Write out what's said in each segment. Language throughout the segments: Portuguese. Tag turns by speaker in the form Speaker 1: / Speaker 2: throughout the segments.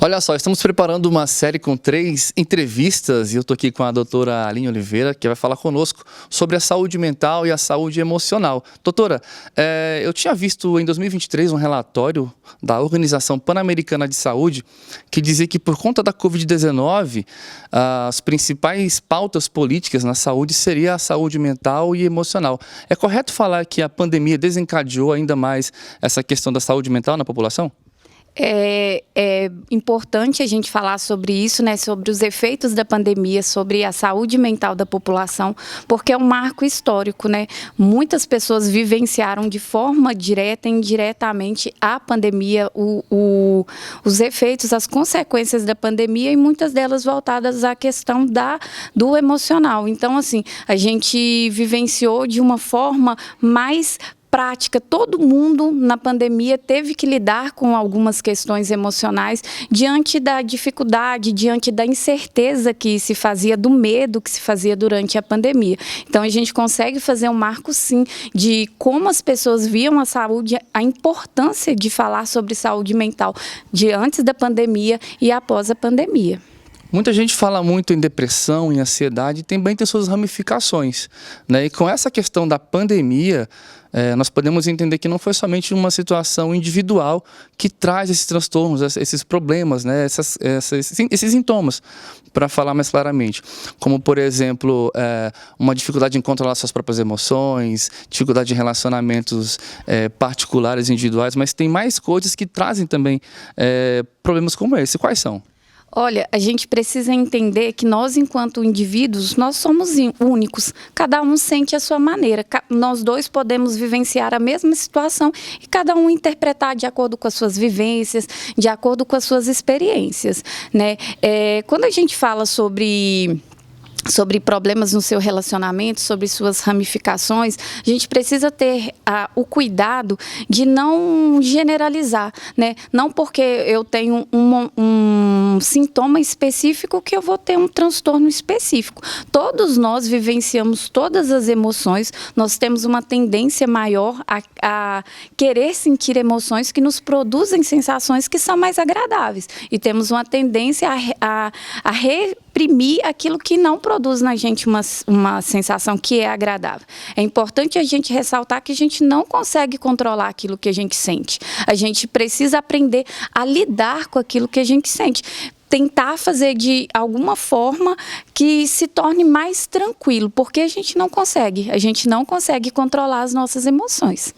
Speaker 1: Olha só, estamos preparando uma série com 3 entrevistas e eu estou aqui com a doutora Aline Oliveira, que vai falar conosco sobre a saúde mental e a saúde emocional. Doutora, eu tinha visto em 2023 um relatório da Organização Pan-Americana de Saúde que dizia que por conta da Covid-19, as principais pautas políticas na saúde seria a saúde mental e emocional. É correto falar que a pandemia desencadeou ainda mais essa questão da saúde mental na população?
Speaker 2: É importante a gente falar sobre isso, né, sobre os efeitos da pandemia, sobre a saúde mental da população, porque é um marco histórico, né? Muitas pessoas vivenciaram de forma direta e indiretamente a pandemia, os efeitos, as consequências da pandemia e muitas delas voltadas à questão do emocional. Então, assim, a gente vivenciou de uma forma mais prática. Todo mundo na pandemia teve que lidar com algumas questões emocionais diante da dificuldade, diante da incerteza que se fazia, do medo que se fazia durante a pandemia. Então a gente consegue fazer um marco sim de como as pessoas viam a saúde, a importância de falar sobre saúde mental de antes da pandemia e após a pandemia.
Speaker 1: Muita gente fala muito em depressão, em ansiedade, e também tem suas ramificações, né? E com essa questão da pandemia, nós podemos entender que não foi somente uma situação individual que traz esses transtornos, esses problemas, né? Esses sintomas, para falar mais claramente. Como, por exemplo, uma dificuldade em controlar suas próprias emoções, dificuldade em relacionamentos particulares, individuais, mas tem mais coisas que trazem também problemas como esse. Quais são?
Speaker 2: Olha, a gente precisa entender que nós, enquanto indivíduos, nós somos únicos. Cada um sente a sua maneira. Nós dois podemos vivenciar a mesma situação e cada um interpretar de acordo com as suas vivências, de acordo com as suas experiências, né? Quando a gente fala sobre problemas no seu relacionamento, sobre suas ramificações, a gente precisa ter o cuidado de não generalizar, né? Não porque eu tenho um sintoma específico que eu vou ter um transtorno específico. Todos nós vivenciamos todas as emoções, nós temos uma tendência maior a querer sentir emoções que nos produzem sensações que são mais agradáveis e temos uma tendência a reprimir aquilo que não produz na gente uma sensação que é agradável. É importante a gente ressaltar que a gente não consegue controlar aquilo que a gente sente. A gente precisa aprender a lidar com aquilo que a gente sente. Tentar fazer de alguma forma que se torne mais tranquilo, porque a gente não consegue controlar as nossas emoções.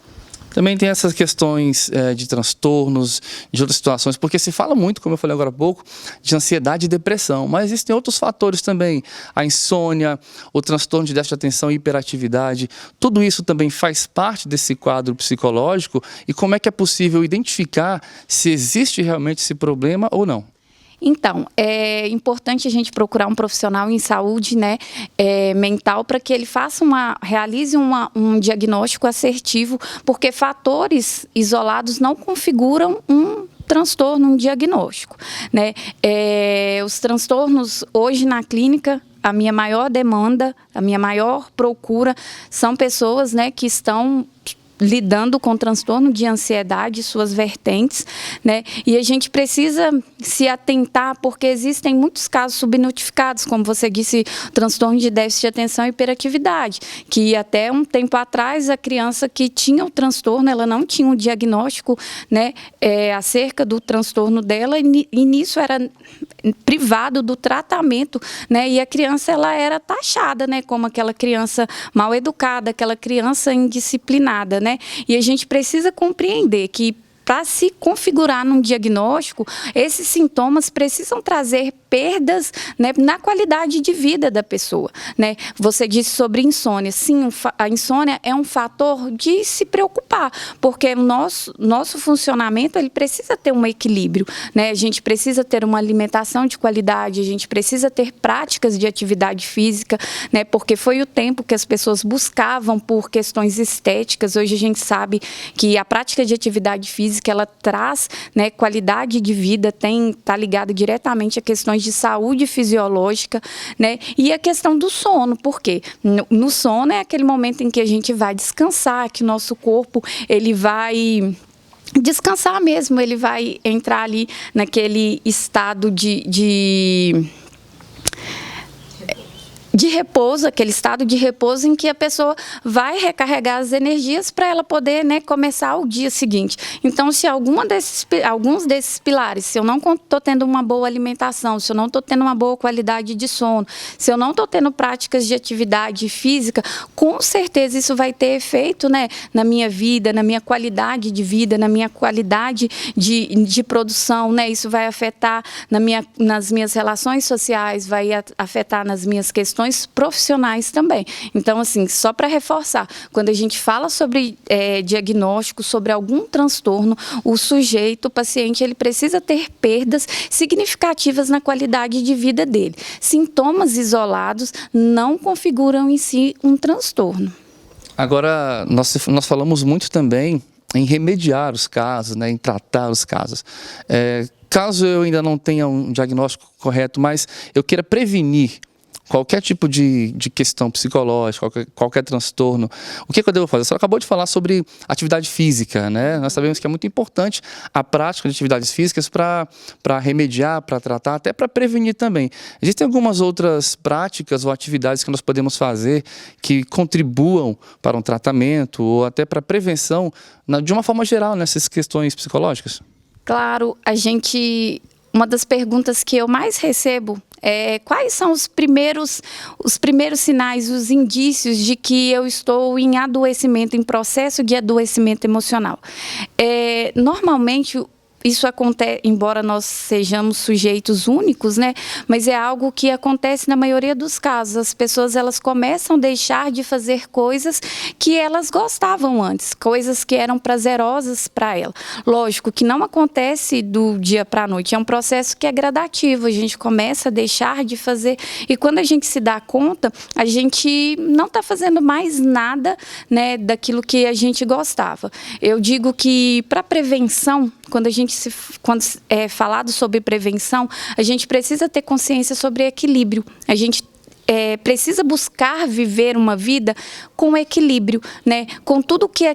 Speaker 1: Também tem essas questões de transtornos, de outras situações, porque se fala muito, como eu falei agora há pouco, de ansiedade e depressão, mas existem outros fatores também, a insônia, o transtorno de déficit de atenção e hiperatividade, tudo isso também faz parte desse quadro psicológico e como é que é possível identificar se existe realmente esse problema ou não?
Speaker 2: Então, é importante a gente procurar um profissional em saúde, né, mental para que ele realize um diagnóstico assertivo, porque fatores isolados não configuram um transtorno, um diagnóstico, né? Os transtornos hoje na clínica, a minha maior demanda, a minha maior procura são pessoas, né, que estão lidando com transtorno de ansiedade, suas vertentes, né? E a gente precisa se atentar, porque existem muitos casos subnotificados, como você disse, transtorno de déficit de atenção e hiperatividade, que até um tempo atrás a criança que tinha o transtorno, ela não tinha um diagnóstico, né, acerca do transtorno dela, e nisso era privado do tratamento, né? E a criança, ela era taxada, né, como aquela criança mal educada, aquela criança indisciplinada, né? E a gente precisa compreender que para se configurar num diagnóstico, esses sintomas precisam trazer perdas, né, na qualidade de vida da pessoa, né? Você disse sobre insônia. Sim, a insônia é um fator de se preocupar, porque o nosso funcionamento, ele precisa ter um equilíbrio, né? A gente precisa ter uma alimentação de qualidade, a gente precisa ter práticas de atividade física, né? Porque foi o tempo que as pessoas buscavam por questões estéticas. Hoje a gente sabe que a prática de atividade física, ela traz, né, qualidade de vida, está ligada diretamente a questões de saúde fisiológica, né? E a questão do sono, por quê? No sono é aquele momento em que a gente vai descansar, que o nosso corpo ele vai descansar mesmo, ele vai entrar ali naquele estado de repouso, aquele estado de repouso em que a pessoa vai recarregar as energias para ela poder, né, começar o dia seguinte. Então, se alguns desses pilares, se eu não estou tendo uma boa alimentação, se eu não estou tendo uma boa qualidade de sono, se eu não estou tendo práticas de atividade física, com certeza isso vai ter efeito, né, na minha vida, na minha qualidade de vida, na minha qualidade de produção, né? Isso vai afetar nas minhas relações sociais, vai afetar nas minhas questões profissionais também. Então, assim, só para reforçar, quando a gente fala sobre diagnóstico, sobre algum transtorno, o paciente, ele precisa ter perdas significativas na qualidade de vida dele. Sintomas isolados não configuram em si um transtorno.
Speaker 1: Agora, nós falamos muito também em remediar os casos, né, em tratar os casos. Caso eu ainda não tenha um diagnóstico correto, mas eu queira prevenir qualquer tipo de questão psicológica, qualquer transtorno, o que eu devo fazer? Você acabou de falar sobre atividade física, né? Nós sabemos que é muito importante a prática de atividades físicas para remediar, para tratar, até para prevenir também. Existem algumas outras práticas ou atividades que nós podemos fazer que contribuam para um tratamento ou até para prevenção, de uma forma geral, nessas questões psicológicas?
Speaker 2: Claro, uma das perguntas que eu mais recebo quais são os primeiros sinais, os indícios de que eu estou em adoecimento, em processo de adoecimento emocional. Normalmente, isso acontece, embora nós sejamos sujeitos únicos, né? Mas é algo que acontece na maioria dos casos. As pessoas, elas começam a deixar de fazer coisas que elas gostavam antes, coisas que eram prazerosas para ela. Lógico que não acontece do dia para a noite, é um processo que é gradativo, a gente começa a deixar de fazer e quando a gente se dá conta, a gente não está fazendo mais nada, né, daquilo que a gente gostava. Eu digo que para prevenção, quando é falado sobre prevenção, a gente precisa ter consciência sobre equilíbrio. A gente precisa buscar viver uma vida com equilíbrio, né? Com tudo que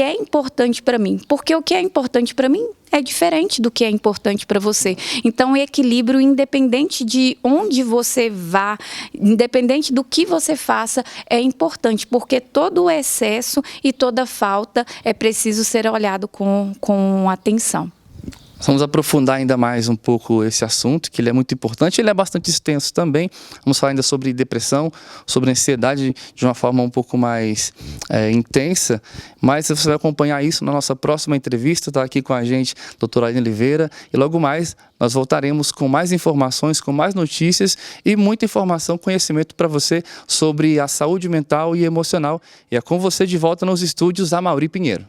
Speaker 2: é importante para mim. Porque o que é importante para mim é diferente do que é importante para você. Então, o equilíbrio, independente de onde você vá, independente do que você faça, é importante, porque todo o excesso e toda falta é preciso ser olhado com atenção.
Speaker 1: Vamos aprofundar ainda mais um pouco esse assunto, que ele é muito importante, ele é bastante extenso também. Vamos falar ainda sobre depressão, sobre ansiedade de uma forma um pouco mais intensa, mas você vai acompanhar isso na nossa próxima entrevista. Está aqui com a gente a doutora Aline Oliveira e logo mais nós voltaremos com mais informações, com mais notícias e muita informação, conhecimento para você sobre a saúde mental e emocional. E é com você de volta nos estúdios, Amaury Pinheiro.